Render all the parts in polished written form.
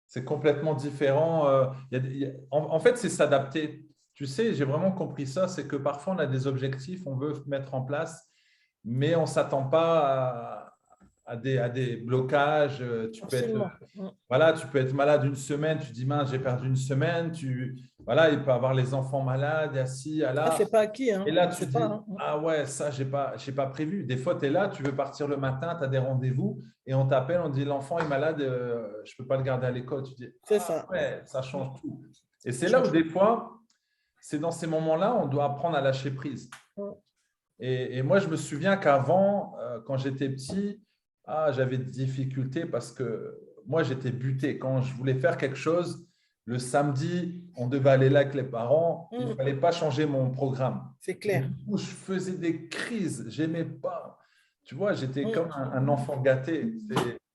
C'est complètement différent. En fait, c'est s'adapter. Tu sais, j'ai vraiment compris ça, c'est que parfois on a des objectifs, on veut mettre en place, mais on ne s'attend pas à des blocages. Absolument. Voilà, tu peux être malade une semaine, tu dis, mince, j'ai perdu une semaine. Voilà, il peut avoir les enfants malades, il y a ci, il y a Ah, là. c'est pas acquis, hein. Et là, On tu sait dis, pas, hein. ah ouais, ça, j'ai pas prévu. Des fois, tu es là, tu veux partir le matin, tu as des rendez-vous et on t'appelle, on dit, l'enfant est malade, je ne peux pas le garder à l'école. Tu dis, C'est ah ça. ouais, ça change tout. Et Ça c'est là où change des tout. fois, c'est dans ces moments-là, on doit apprendre à lâcher prise. Et moi, je me souviens qu'avant, quand j'étais petit, j'avais des difficultés parce que moi, j'étais buté. Quand je voulais faire quelque chose, le samedi, on devait aller là avec les parents. Il ne fallait pas changer mon programme. C'est Et clair. du coup, je faisais des crises. Je n'aimais pas. Tu vois, j'étais comme un enfant gâté.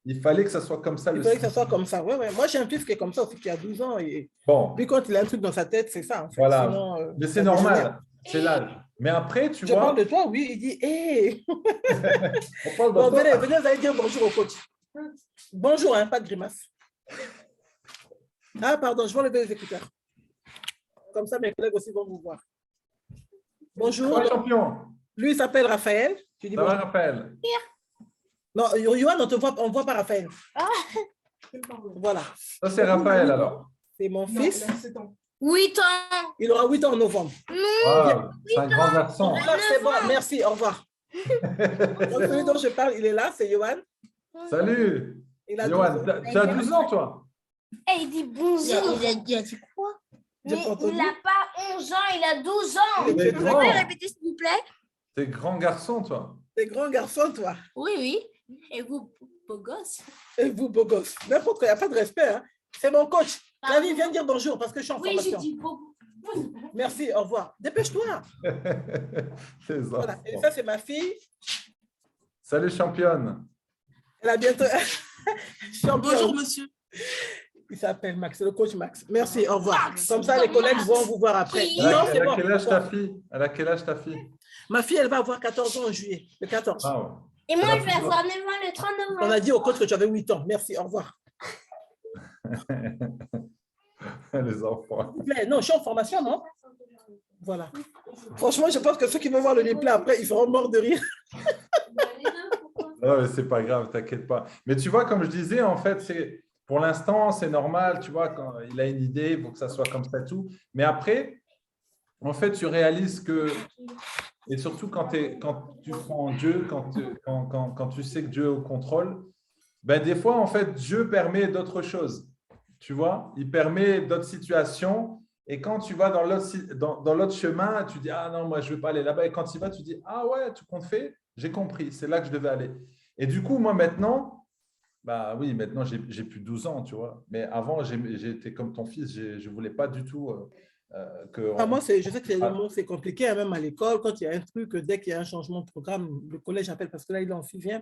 Il fallait que ça soit comme ça Il le fallait que ça samedi. soit comme ça. Ouais, ouais. Moi, j'ai un fils qui est comme ça aussi, qui a 12 ans. Et Bon, lui, quand il a un truc dans sa tête, c'est ça, en fait. voilà. Sinon, Mais c'est ça dégénère. normal. C'est l'âge. Mais après, tu Je parle vois, de toi, oui. Il dit, hé. on parle de Bon, toi. venez, venez, vous allez dire bonjour au coach. Bonjour, hein, pas de grimace. Ah, pardon, je vais enlever les écouteurs. Comme ça, mes collègues aussi vont vous voir. Bonjour. Ouais, champion. Lui, il s'appelle Raphaël. Tu dis Ça va, bonjour. Raphaël? Non, Yohan, on ne voit pas Raphaël. Voilà. Ça, c'est Raphaël alors. C'est mon fils. 8 ans. Il aura 8 ans en novembre. Wow, c'est un grand garçon. Ah, c'est bon, merci, au revoir. Donc, celui dont je parle, il est là, c'est Yohan. Salut. Il a Johan, 12 ans. tu as 12 ans, toi? Et il dit bonjour. Il a dit quoi? J'ai Mais pas entendu. il n'a pas 11 ans, il a 12 ans. Il est Vous grand. pouvez répéter, s'il vous plaît? T'es grand garçon, toi. T'es grand garçon, toi. Oui, oui. Et vous, beau gosse? Et vous, beau gosse. N'importe quoi, il n'y a pas de respect. Hein. C'est mon coach. Camille, viens dire bonjour parce que je suis en Oui, formation. j'ai dit beau. Merci, au revoir. Dépêche-toi. Les Voilà. enfants. Et ça, c'est ma fille. Salut, championne. Elle a bientôt. Bonjour, monsieur. Il s'appelle Max, c'est le coach Max. Merci, au revoir. Comme ça, les collègues vont vous voir après. Non, c'est Elle a bon. quel âge ta fille? Elle a quel âge ta fille? Ma fille, elle va avoir 14 ans en juillet, le 14. Ah ouais. Et moi, je vais avoir 9 ans le 30 On novembre. a dit au coach que tu avais 8 ans. Merci, au revoir. Les enfants. S'il vous plaît. Non, je suis en formation, non? Voilà. Franchement, je pense que ceux qui vont voir le replay après, ils seront morts de rire. Non, mais c'est pas grave, t'inquiète pas. Mais tu vois, comme je disais, en fait, pour l'instant, c'est normal, tu vois, quand il a une idée, il faut que ça soit comme ça et tout. Mais après, en fait, tu réalises que, et surtout quand tu prends Dieu, quand tu sais que Dieu est au contrôle, ben, des fois, en fait, Dieu permet d'autres choses. Tu vois, il permet d'autres situations. Et quand tu vas dans l'autre chemin, tu dis, ah non, moi, je ne veux pas aller là-bas. Et quand tu y vas, tu dis, ah ouais, tout compte fait, j'ai compris, c'est là que je devais aller. Et du coup, moi, maintenant, bah oui, maintenant, j'ai plus 12 ans, tu vois. Mais avant, j'étais comme ton fils, je ne voulais pas du tout que… Ah, moi, je sais que c'est compliqué, hein, même à l'école, quand il y a un truc, dès qu'il y a un changement de programme, le collège appelle, parce que là, il est en 6e.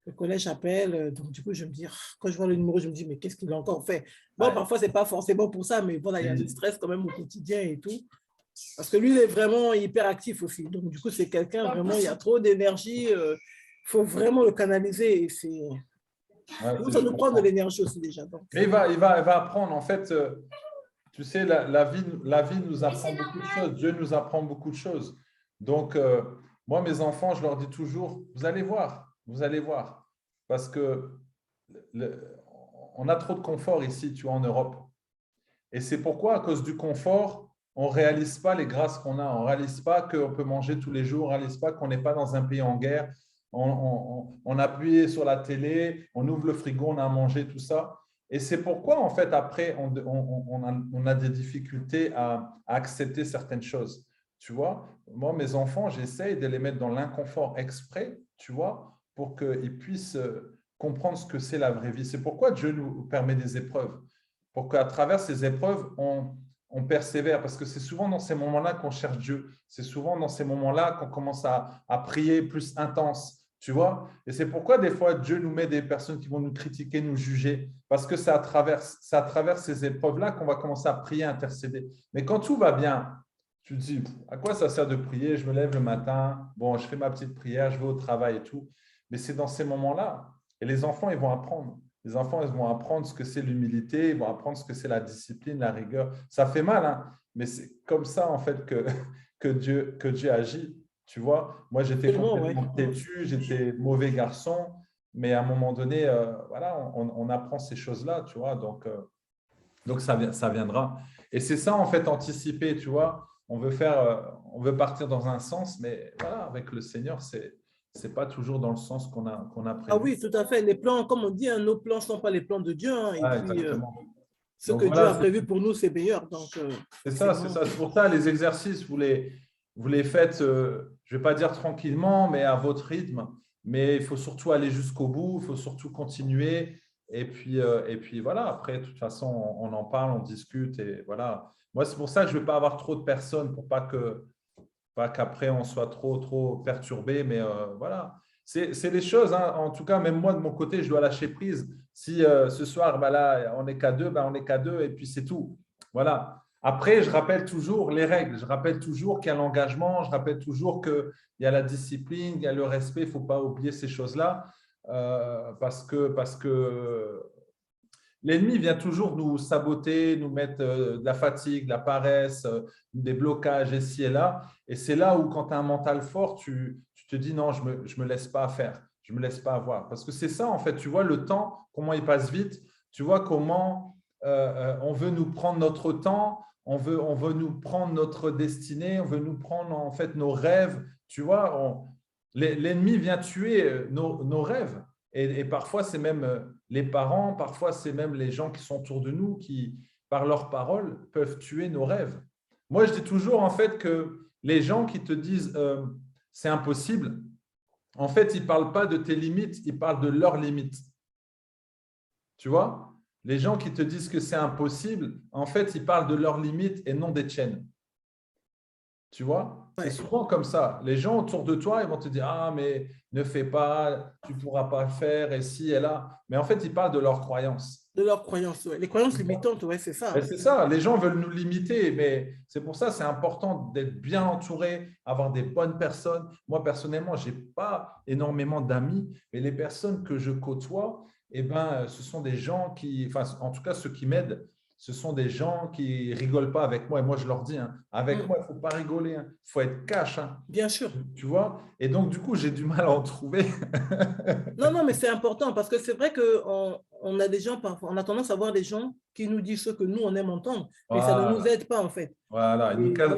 Le collège appelle, donc du coup, je me dis, quand je vois le numéro, je me dis, mais qu'est-ce qu'il a encore fait? Bon, Ouais. parfois, ce n'est pas forcément pour ça, mais voilà, il y a du stress quand même au quotidien et tout. Parce que lui, il est vraiment hyper actif aussi. Donc, du coup, c'est quelqu'un, vraiment, il y a trop d'énergie. Il faut vraiment le canaliser. Et Ouais, ça nous prend de l'énergie aussi déjà. Donc. Mais il va apprendre. En fait, tu sais, la vie nous apprend beaucoup de choses. Dieu nous apprend beaucoup de choses. Donc, moi, mes enfants, je leur dis toujours, vous allez voir. Vous allez voir, parce que on a trop de confort ici, tu vois, en Europe. Et c'est pourquoi, à cause du confort, on ne réalise pas les grâces qu'on a. On ne réalise pas qu'on peut manger tous les jours. On ne réalise pas qu'on n'est pas dans un pays en guerre. On appuie sur la télé, on ouvre le frigo, on a à manger, tout ça. Et c'est pourquoi, en fait, après, on a des difficultés à accepter certaines choses. Tu vois, moi, mes enfants, j'essaye de les mettre dans l'inconfort exprès, tu vois, pour qu'ils puissent comprendre ce que c'est la vraie vie. C'est pourquoi Dieu nous permet des épreuves, pour qu'à travers ces épreuves, on persévère, parce que c'est souvent dans ces moments-là qu'on cherche Dieu. C'est souvent dans ces moments-là qu'on commence à prier plus intense, tu vois. Et c'est pourquoi des fois, Dieu nous met des personnes qui vont nous critiquer, nous juger, parce que c'est à travers ces épreuves-là qu'on va commencer à prier, intercéder. Mais quand tout va bien, tu te dis, à quoi ça sert de prier? Je me lève le matin, bon, je fais ma petite prière, je vais au travail et tout. Mais c'est dans ces moments-là. Et les enfants, ils vont apprendre. Les enfants, ils vont apprendre ce que c'est l'humilité, ils vont apprendre ce que c'est la discipline, la rigueur. Ça fait mal, hein, mais c'est comme ça, en fait, que Dieu agit. Tu vois, moi, j'étais complètement têtu, j'étais mauvais garçon, mais à un moment donné, voilà, on apprend ces choses-là, tu vois, donc ça viendra. Et c'est ça, en fait, anticiper, tu vois. On veut partir dans un sens, mais voilà, avec le Seigneur, c'est pas toujours dans le sens qu'on a prévu. Ah oui, tout à fait. Les plans, comme on dit, hein, nos plans ne sont pas les plans de Dieu. Hein, et puis, exactement. ce que Dieu a prévu pour nous, c'est meilleur. C'est ça. C'est pour ça, les exercices, vous les faites, je ne vais pas dire tranquillement, mais à votre rythme. Mais il faut surtout aller jusqu'au bout, il faut surtout continuer. Et puis voilà, après, de toute façon, on en parle, on discute. Et voilà. Moi, c'est pour ça que je ne veux pas avoir trop de personnes pour pas qu'après, on soit trop perturbé. Mais voilà, c'est les choses. Hein. En tout cas, même moi, de mon côté, je dois lâcher prise. Si ce soir, là, on n'est qu'à deux, on n'est qu'à deux et puis c'est tout. Voilà. Après, je rappelle toujours les règles. Je rappelle toujours qu'il y a l'engagement. Je rappelle toujours qu'il y a la discipline, il y a le respect. Il ne faut pas oublier ces choses-là parce que l'ennemi vient toujours nous saboter, nous mettre de la fatigue, de la paresse, des blocages ici et là. Et c'est là où, quand tu as un mental fort, tu te dis non, je me laisse pas faire, je me laisse pas avoir. Parce que c'est ça, en fait, tu vois le temps, comment il passe vite, tu vois comment on veut nous prendre notre temps, on veut nous prendre notre destinée, on veut nous prendre en fait nos rêves. Tu vois, l'ennemi vient tuer nos rêves. Et parfois, c'est même les parents, parfois, c'est même les gens qui sont autour de nous qui, par leurs paroles, peuvent tuer nos rêves. Moi, je dis toujours en fait que les gens qui te disent c'est impossible, en fait, ils ne parlent pas de tes limites, ils parlent de leurs limites. Tu vois? Les gens qui te disent que c'est impossible, en fait, ils parlent de leurs limites et non des tiennes. Tu vois? C'est souvent comme ça. Les gens autour de toi, ils vont te dire « Ah, mais ne fais pas, tu ne pourras pas le faire, et si, et là. » Mais en fait, ils parlent de leurs croyances. De leurs croyances, oui. Les croyances limitantes, oui, c'est ça. C'est ça. Les gens veulent nous limiter, mais c'est pour ça c'est important d'être bien entouré, avoir des bonnes personnes. Moi, personnellement, je n'ai pas énormément d'amis, mais les personnes que je côtoie, eh ben, ce sont des gens qui, enfin, en tout cas, ceux qui m'aident, ce sont des gens qui ne rigolent pas avec moi. Et moi, je leur dis, hein, avec moi, il ne faut pas rigoler. Il faut être cash. Hein. Bien sûr. Tu vois? Et donc, du coup, j'ai du mal à en trouver. Non, mais c'est important parce que c'est vrai qu'on a des gens, parfois, on a tendance à voir des gens qui nous disent ce que nous, on aime entendre, mais ça ne nous aide pas, en fait. Voilà.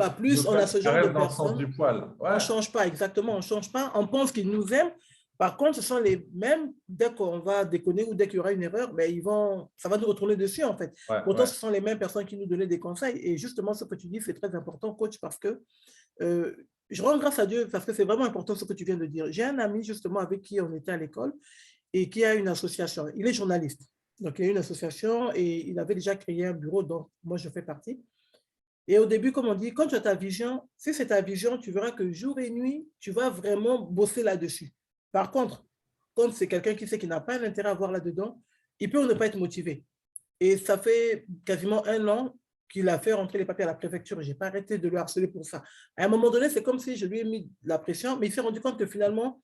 Plus on a ce genre de personnes, du poil. Ouais. On ne change pas, exactement. On ne change pas. On pense qu'ils nous aiment. Par contre, ce sont les mêmes, dès qu'on va déconner ou dès qu'il y aura une erreur, ben, ça va nous retourner dessus, en fait. Pourtant, ce sont les mêmes personnes qui nous donnaient des conseils. Et justement, ce que tu dis, c'est très important, coach, parce que je rends grâce à Dieu, parce que c'est vraiment important ce que tu viens de dire. J'ai un ami, justement, avec qui on était à l'école et qui a une association. Il est journaliste. Donc, il y a une association et il avait déjà créé un bureau dont moi, je fais partie. Et au début, comme on dit, quand tu as ta vision, si c'est ta vision, tu verras que jour et nuit, tu vas vraiment bosser là-dessus. Par contre, quand c'est quelqu'un qui sait qu'il n'a pas l'intérêt à voir là-dedans, il peut ne pas être motivé. Et ça fait quasiment 1 an qu'il a fait rentrer les papiers à la préfecture. Je n'ai pas arrêté de le harceler pour ça. À un moment donné, c'est comme si je lui ai mis la pression, mais il s'est rendu compte que finalement,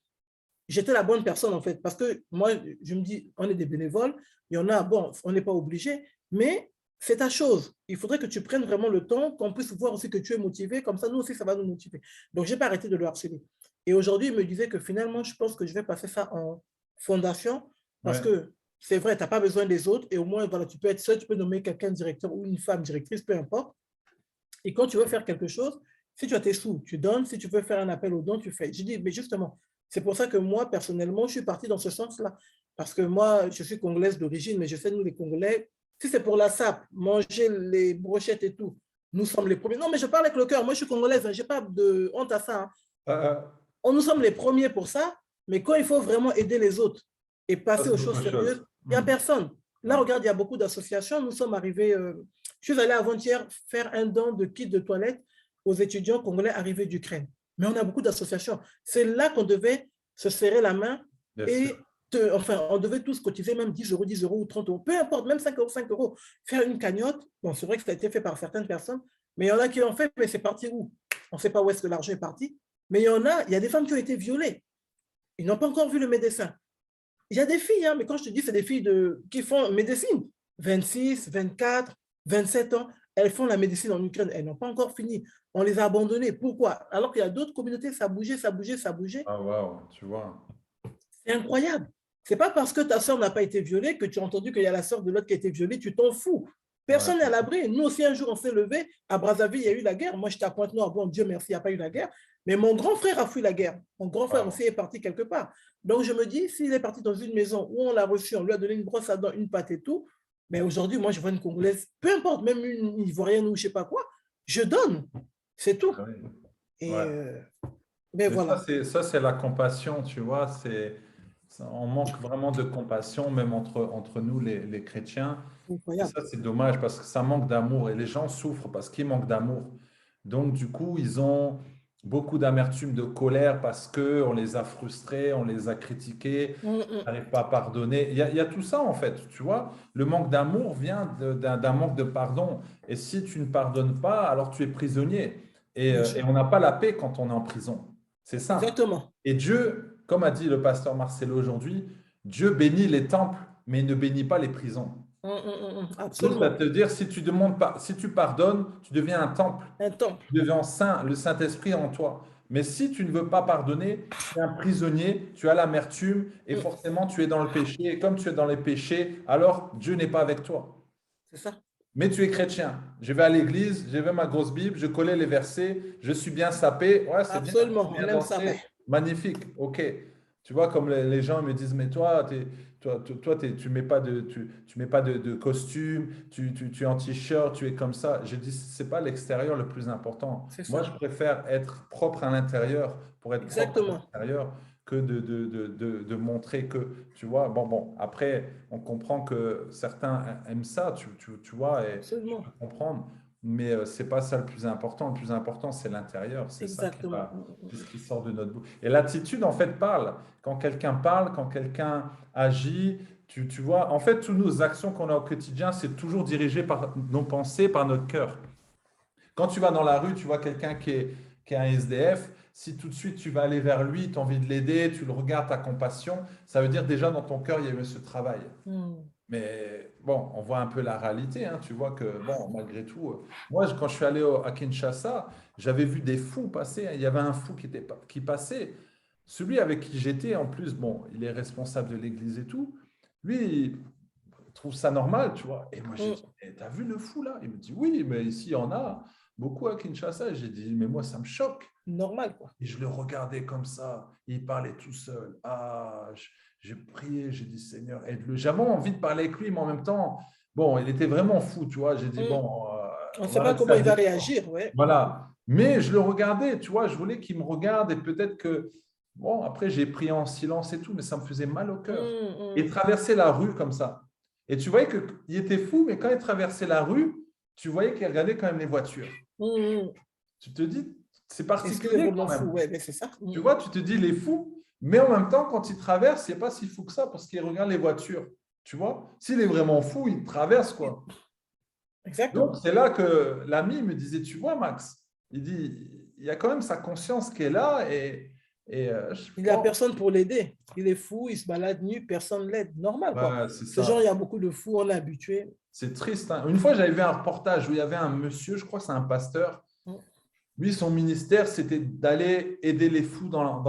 j'étais la bonne personne en fait. Parce que moi, je me dis, on est des bénévoles, il y en a, bon, on n'est pas obligé, mais c'est ta chose. Il faudrait que tu prennes vraiment le temps, qu'on puisse voir aussi que tu es motivé, comme ça, nous aussi, ça va nous motiver. Donc, je n'ai pas arrêté de le harceler. Et aujourd'hui, il me disait que finalement, je pense que je vais passer ça en fondation parce que c'est vrai, tu n'as pas besoin des autres et au moins, voilà, tu peux être seul, tu peux nommer quelqu'un directeur ou une femme directrice, peu importe. Et quand tu veux faire quelque chose, si tu as tes sous, tu donnes. Si tu veux faire un appel aux dons, tu fais. Je dis, mais justement, c'est pour ça que moi, personnellement, je suis partie dans ce sens-là. Parce que moi, je suis congolaise d'origine, mais je sais, nous, les Congolais, si c'est pour la sape, manger les brochettes et tout, nous sommes les premiers. Non, mais je parle avec le cœur. Moi, je suis congolaise, je n'ai pas de honte à ça. Hein. Nous sommes les premiers pour ça, mais quand il faut vraiment aider les autres et passer aux choses sérieuses, il n'y a personne. Là, regarde, il y a beaucoup d'associations. Nous sommes arrivés, je suis allé avant-hier faire un don de kit de toilette aux étudiants congolais arrivés d'Ukraine. Mais on a beaucoup d'associations. C'est là qu'on devait se serrer la main et on devait tous cotiser même 10 euros, 10 euros ou 30 euros, peu importe, même 5 euros, 5 euros, faire une cagnotte. Bon, c'est vrai que ça a été fait par certaines personnes, mais il y en a qui l'ont fait, mais c'est parti où? On ne sait pas où est-ce que l'argent est parti. Mais il y a des femmes qui ont été violées. Ils n'ont pas encore vu le médecin. Il y a des filles, hein, mais quand je te dis, c'est des filles qui font médecine. 26, 24, 27 ans, elles font la médecine en Ukraine. Elles n'ont pas encore fini. On les a abandonnées. Pourquoi? Alors qu'il y a d'autres communautés, ça bougeait, ça bougeait, ça bougeait. Ah, waouh, tu vois. C'est incroyable. Ce n'est pas parce que ta soeur n'a pas été violée que tu as entendu qu'il y a la soeur de l'autre qui a été violée, tu t'en fous. Personne n'est à l'abri. Nous aussi, un jour, on s'est levé. À Brazzaville, il y a eu la guerre. Moi, j'étais à Pointe-Noire. Bon, Dieu merci, il n'y a pas eu la guerre. Mais mon grand frère a fui la guerre. Mon grand frère aussi est parti quelque part. Donc, je me dis, s'il est parti dans une maison où on l'a reçu, on lui a donné une brosse à dents, une pâte et tout, mais aujourd'hui, moi, je vois une Congolaise, peu importe, même une Ivoirienne ou je ne sais pas quoi, je donne. C'est tout. Oui. Et Ouais. mais voilà. Ça, c'est la compassion, tu vois. On manque vraiment de compassion, même entre nous, les chrétiens. Et Incroyable. ça, c'est dommage parce que ça manque d'amour et les gens souffrent parce qu'ils manquent d'amour. Donc, du coup, ils ont beaucoup d'amertume, de colère parce qu'on les a frustrés, on les a critiqués, on n'arrive pas à pardonner. Il y a tout ça, en fait, tu vois. Le manque d'amour vient d'un manque de pardon. Et si tu ne pardonnes pas, alors tu es prisonnier. Et on n'a pas la paix quand on est en prison. C'est ça. Exactement. Et Dieu, comme a dit le pasteur Marcelo aujourd'hui, Dieu bénit les temples, mais il ne bénit pas les prisons. Donc, Absolument. ça veut dire, si tu demandes pas, si tu pardonnes, tu deviens un temple. Un temple. Tu deviens saint, le Saint-Esprit en toi. Mais si tu ne veux pas pardonner, tu es un prisonnier, tu as l'amertume et forcément tu es dans le péché. Et comme tu es dans les péchés, alors Dieu n'est pas avec toi. C'est ça. Mais tu es chrétien. Je vais à l'église, j'avais ma grosse Bible, je collais les versets, je suis bien sapé. Ouais, c'est bien. Absolument, Bien on aime dansé. ça. Magnifique, ok. Tu vois, comme les gens me disent, mais toi, tu mets pas de costume, tu es en t-shirt, tu es comme ça. J'ai dit, c'est pas l'extérieur le plus important. C'est Moi, ça. je préfère être propre à l'intérieur pour être propre à Exactement. l'extérieur que de montrer que, tu vois, bon, après, on comprend que certains aiment ça, tu vois, et je Absolument. peux comprendre, mais c'est pas ça le plus important. Le plus important, c'est l'intérieur, c'est ça Exactement. c'est ce qui sort de notre bouche. Et l'attitude, en fait, parle. Quand quelqu'un parle, quand quelqu'un agit, tu vois, en fait, toutes nos actions qu'on a au quotidien, c'est toujours dirigé par nos pensées, par notre cœur. Quand tu vas dans la rue, tu vois quelqu'un qui est un SDF, si tout de suite tu vas aller vers lui, tu as envie de l'aider, tu le regardes, tu as compassion, ça veut dire déjà dans ton cœur, il y a eu ce travail. Mais bon, on voit un peu la réalité, hein. Tu vois que, bon, malgré tout, moi, quand je suis allé à Kinshasa, j'avais vu des fous passer, hein. Il y avait un fou qui passait. Celui avec qui j'étais, en plus, bon, il est responsable de l'église et tout. Lui, il trouve ça normal, tu vois. Et moi, j'ai dit, eh, t'as vu le fou là? Il me dit, oui, mais ici, il y en a beaucoup à Kinshasa. J'ai dit, mais moi, ça me choque. Normal, quoi. Et je le regardais comme ça. Il parlait tout seul. Ah, j'ai prié, j'ai dit, Seigneur, aide-le. J'avais envie de parler avec lui, mais en même temps, bon, il était vraiment fou, tu vois. J'ai dit, bon, on ne sait pas comment il va réagir, ouais. Voilà. Mais je le regardais, tu vois, je voulais qu'il me regarde et peut-être que, bon, après, j'ai prié en silence et tout, mais ça me faisait mal au cœur. Et traverser la rue comme ça. Et tu voyais qu'il était fou, mais quand il traversait la rue, tu voyais qu'il regardait quand même les voitures. Tu te dis, c'est particulier quand même. Ouais, mais c'est ça. Tu vois, tu te dis, il est fou, mais en même temps, quand il traverse, il n'est pas si fou que ça parce qu'il regarde les voitures. Tu vois, s'il est vraiment fou, il traverse, quoi. Exactement. Donc, c'est là que l'ami me disait, tu vois, Max, il dit, il y a quand même sa conscience qui est là et il n'y a personne pour l'aider. Il est fou, il se balade nu, personne ne l'aide. Normal, quoi. Ce genre, il y a beaucoup de fous, on est habitué. C'est triste, hein. Une fois, j'avais vu un reportage où il y avait un monsieur, je crois que c'est un pasteur. Lui, son ministère, c'était d'aller aider les fous dans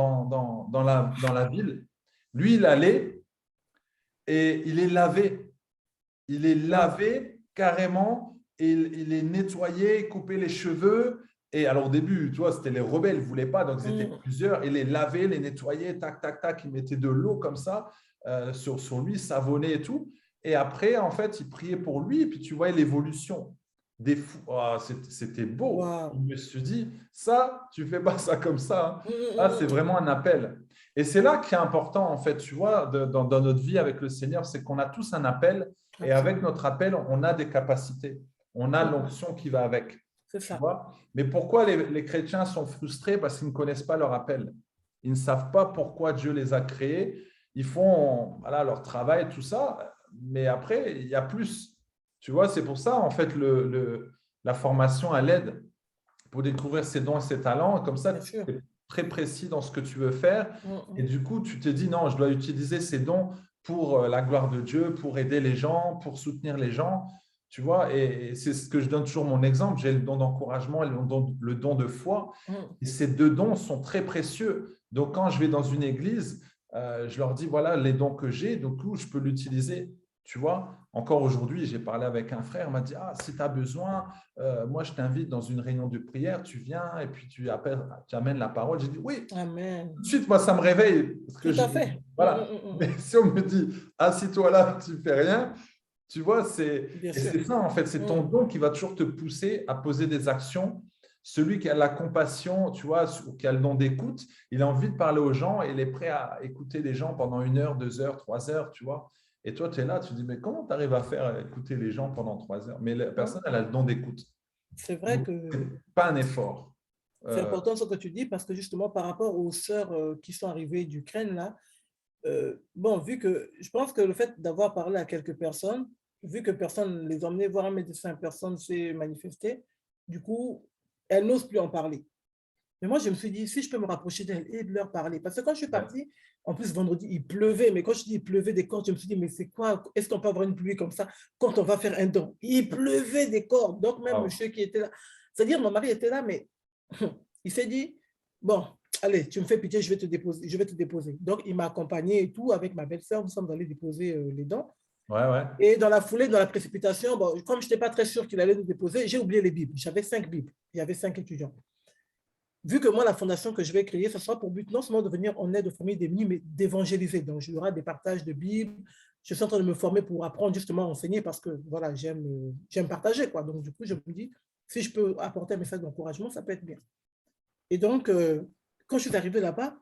la ville. Lui, il allait et il est lavé. Il est lavé carrément et il est nettoyé, coupé les cheveux. Et alors, au début, tu vois, c'était les rebelles, ils ne voulaient pas, donc ils étaient plusieurs. Il les lavait, les nettoyait, tac, tac, tac. Il mettait de l'eau comme ça sur lui, savonnait et tout. Et après, en fait, il priait pour lui. Et puis, tu voyais l'évolution des fous. Oh, c'était beau. Wow. Je me suis dit, ça, tu ne fais pas ça comme ça. Là, c'est vraiment un appel. Et c'est là qui est important, en fait, tu vois, dans notre vie avec le Seigneur, c'est qu'on a tous un appel. Et avec notre appel, on a des capacités. On a l'onction qui va avec. C'est ça. Tu vois? Mais pourquoi les chrétiens sont frustrés? Parce qu'ils ne connaissent pas leur appel. Ils ne savent pas pourquoi Dieu les a créés. Ils font leur travail, tout ça. Mais après, il y a plus. Tu vois, c'est pour ça, en fait, la formation, elle aide pour découvrir ses dons et ses talents. Comme ça, tu es très précis dans ce que tu veux faire. Et du coup, tu te dis, non, je dois utiliser ces dons pour la gloire de Dieu, pour aider les gens, pour soutenir les gens. Tu vois, et c'est ce que je donne toujours mon exemple. J'ai le don d'encouragement et le don de foi. Et ces deux dons sont très précieux. Donc, quand je vais dans une église, je leur dis, voilà les dons que j'ai, donc où je peux l'utiliser. Tu vois, encore aujourd'hui, j'ai parlé avec un frère, il m'a dit, ah, si tu as besoin, moi, je t'invite dans une réunion de prière, tu viens et puis tu amènes la parole. J'ai dit, oui. Amen. Tout de suite, moi, ça me réveille. Parce que Tout à fait. Voilà. Mais si on me dit, assis-toi là, tu ne fais rien, tu vois, c'est ça, en fait. C'est ton don qui va toujours te pousser à poser des actions. Celui qui a la compassion, tu vois, ou qui a le don d'écoute, il a envie de parler aux gens et il est prêt à écouter les gens pendant 1 heure, 2 heures, 3 heures, tu vois. Et toi, tu es là, tu te dis, mais comment tu arrives à faire écouter les gens pendant 3 heures? Mais la personne, elle a le don d'écoute. C'est vrai que pas un effort. c'est important ce que tu dis parce que justement, par rapport aux sœurs qui sont arrivées d'Ukraine, là, bon, vu que je pense que le fait d'avoir parlé à quelques personnes, vu que personne ne les a emmenés voir un médecin, personne ne s'est manifesté, du coup, elles n'osent plus en parler. Mais moi, je me suis dit, si je peux me rapprocher d'elles et de leur parler, parce que quand je suis partie, en plus, vendredi, il pleuvait, mais quand je dis il pleuvait des cordes, je me suis dit, mais c'est quoi? Est-ce qu'on peut avoir une pluie comme ça quand on va faire un don? Il pleuvait des cordes, donc même monsieur qui était là, c'est-à-dire mon mari était là, mais il s'est dit, bon, allez, tu me fais pitié, je vais te déposer. Donc, il m'a accompagné et tout, avec ma belle-sœur, nous sommes allés déposer les dons. Ouais. Et dans la foulée, dans la précipitation, bon, comme je n'étais pas très sûr qu'il allait nous déposer, j'ai oublié les Bibles. J'avais 5 Bibles. Il y avait 5 étudiants. Vu que moi, la fondation que je vais créer, ce sera pour but non seulement de venir en aide aux familles démunies, mais d'évangéliser. Donc, il y aura des partages de Bibles. Je suis en train de me former pour apprendre justement à enseigner parce que voilà, j'aime partager, quoi. Donc, du coup, je me dis, si je peux apporter un message d'encouragement, ça peut être bien. Et donc, quand je suis arrivée là-bas,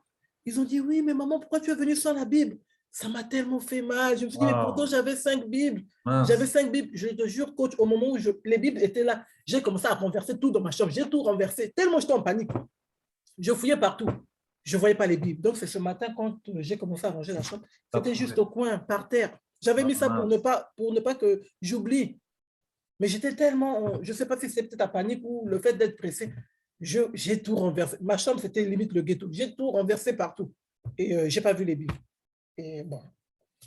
ils ont dit, oui, mais maman, pourquoi tu es venue sans la Bible? Ça m'a tellement fait mal. Je me suis dit, mais pourtant, j'avais 5 Bibles. J'avais 5 Bibles. Je te jure, coach, au moment où les Bibles étaient là, j'ai commencé à renverser tout dans ma chambre. J'ai tout renversé, tellement j'étais en panique. Je fouillais partout. Je ne voyais pas les Bibles. Donc, c'est ce matin, quand j'ai commencé à ranger la chambre, c'était juste au coin, par terre. J'avais mis ça pour ne pas que j'oublie. Mais j'étais tellement, je ne sais pas si c'est peut-être la panique ou le fait d'être pressé. J'ai tout renversé. Ma chambre, c'était limite le ghetto. J'ai tout renversé partout. Et je n'ai pas vu les Bibles. Et bon.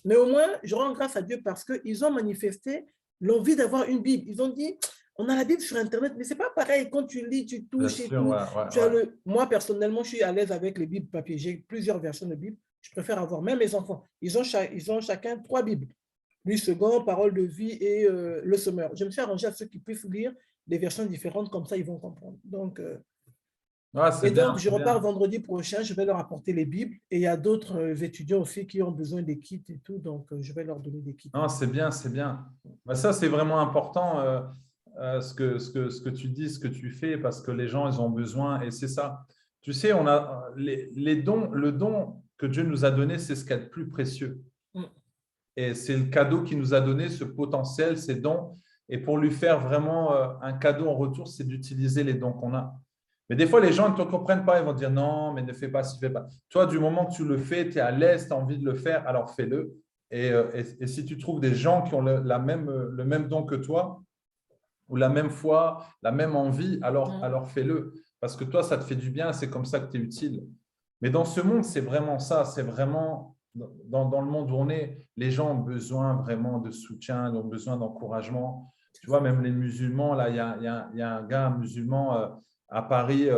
Mais au moins, je rends grâce à Dieu parce qu'ils ont manifesté l'envie d'avoir une Bible. Ils ont dit, on a la Bible sur Internet, mais ce n'est pas pareil. Quand tu lis, tu touches et tout. Moi, personnellement, je suis à l'aise avec les Bibles papier. J'ai plusieurs versions de Bible. Je préfère avoir, même mes enfants, ils ont chacun 3 Bibles. Lui, second, parole de vie et le Sommeur. Je me suis arrangé à ceux qui puissent lire des versions différentes, comme ça, ils vont comprendre. Donc, je repars vendredi prochain, je vais leur apporter les Bibles. Et il y a d'autres étudiants aussi qui ont besoin des kits et tout, donc je vais leur donner des kits. Non, c'est bien, c'est bien. Ça, c'est vraiment important, ce que tu dis, ce que tu fais, parce que les gens, ils ont besoin, et c'est ça. Tu sais, on a les dons, le don que Dieu nous a donné, c'est ce qu'il y a de plus précieux. Et c'est le cadeau qu'il nous a donné, ce potentiel, ces dons. Et pour lui faire vraiment un cadeau en retour, c'est d'utiliser les dons qu'on a. Mais des fois, les gens ne te comprennent pas. Ils vont dire non, mais ne fais pas si, fais pas. Toi, du moment que tu le fais, tu es à l'aise, tu as envie de le faire, alors fais-le. Et si tu trouves des gens qui ont le même don que toi, ou la même foi, la même envie, alors fais-le. Parce que toi, ça te fait du bien, c'est comme ça que tu es utile. Mais dans ce monde, c'est vraiment ça. C'est vraiment dans le monde où on est, les gens ont besoin vraiment de soutien, ils ont besoin d'encouragement. Tu vois, même les musulmans, là, il y a un gars musulman à Paris,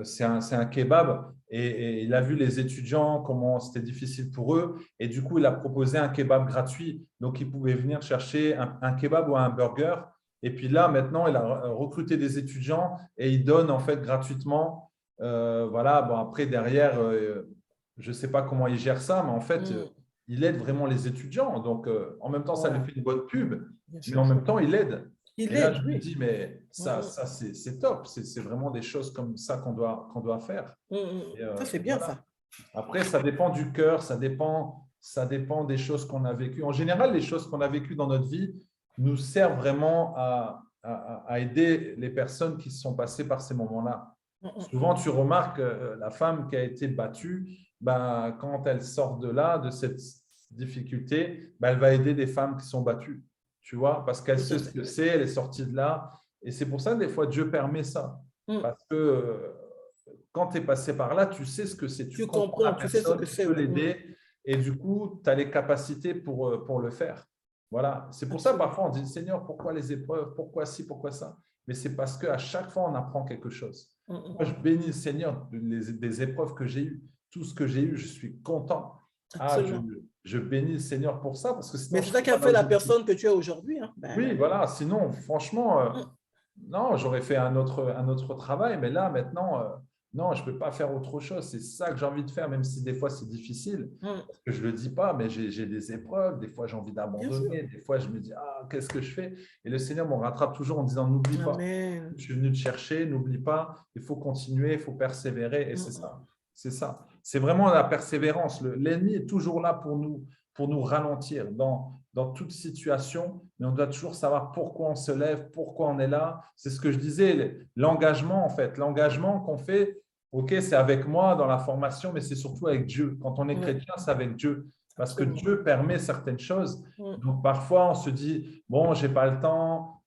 c'est un kebab, et il a vu les étudiants, comment c'était difficile pour eux, et du coup, il a proposé un kebab gratuit. Donc, ils pouvaient venir chercher un kebab ou un burger. Et puis là, maintenant, il a recruté des étudiants et il donne en fait gratuitement. Voilà, bon, après, derrière, je ne sais pas comment il gère ça, mais en fait, il aide vraiment les étudiants. Donc, en même temps, ça lui fait une bonne pub, mais en même temps, il aide. Et là, je me dis, mais ça c'est top. C'est vraiment des choses comme ça qu'on doit faire. Ça, c'est bien, voilà. ça. Après, ça dépend du cœur, ça dépend des choses qu'on a vécues. En général, les choses qu'on a vécues dans notre vie nous servent vraiment à aider les personnes qui sont passées par ces moments-là. Souvent, tu remarques la femme qui a été battue, quand elle sort de là, de cette difficulté, elle va aider des femmes qui sont battues. Tu vois, parce qu'elle sait ce que c'est, elle est sortie de là. Et c'est pour ça, des fois, Dieu permet ça. Parce que quand tu es passé par là, tu sais ce que c'est. Tu comprends, tu sais ce que c'est. Tu peux l'aider. et du coup, tu as les capacités pour le faire. Voilà. C'est pour ça, parfois, on dit, Seigneur, pourquoi les épreuves? Pourquoi ci, pourquoi ça? Mais c'est parce qu'à chaque fois, on apprend quelque chose. Moi, je bénis le Seigneur des épreuves que j'ai eues. Tout ce que j'ai eu, je suis content. Je bénis le Seigneur pour ça. Parce que sinon, mais c'est ça qui a fait la personne que tu es aujourd'hui. Hein. Oui, voilà. Sinon, franchement, non, j'aurais fait un autre travail. Mais là, maintenant, non, je ne peux pas faire autre chose. C'est ça que j'ai envie de faire, même si des fois, c'est difficile. Parce que je ne le dis pas, mais j'ai des épreuves. Des fois, j'ai envie d'abandonner. Des fois, je me dis, ah, qu'est-ce que je fais? Et le Seigneur me rattrape toujours en disant, n'oublie pas. Je suis venu te chercher, n'oublie pas. Il faut continuer, il faut persévérer. Et c'est ça. C'est ça. C'est vraiment la persévérance. L'ennemi est toujours là pour nous ralentir dans toute situation, mais on doit toujours savoir pourquoi on se lève, pourquoi on est là. C'est ce que je disais, l'engagement en fait. L'engagement qu'on fait, ok, c'est avec moi dans la formation, mais c'est surtout avec Dieu. Quand on est chrétien, c'est avec Dieu. Parce que Dieu permet certaines choses. Donc, parfois, on se dit, bon, je n'ai pas le temps,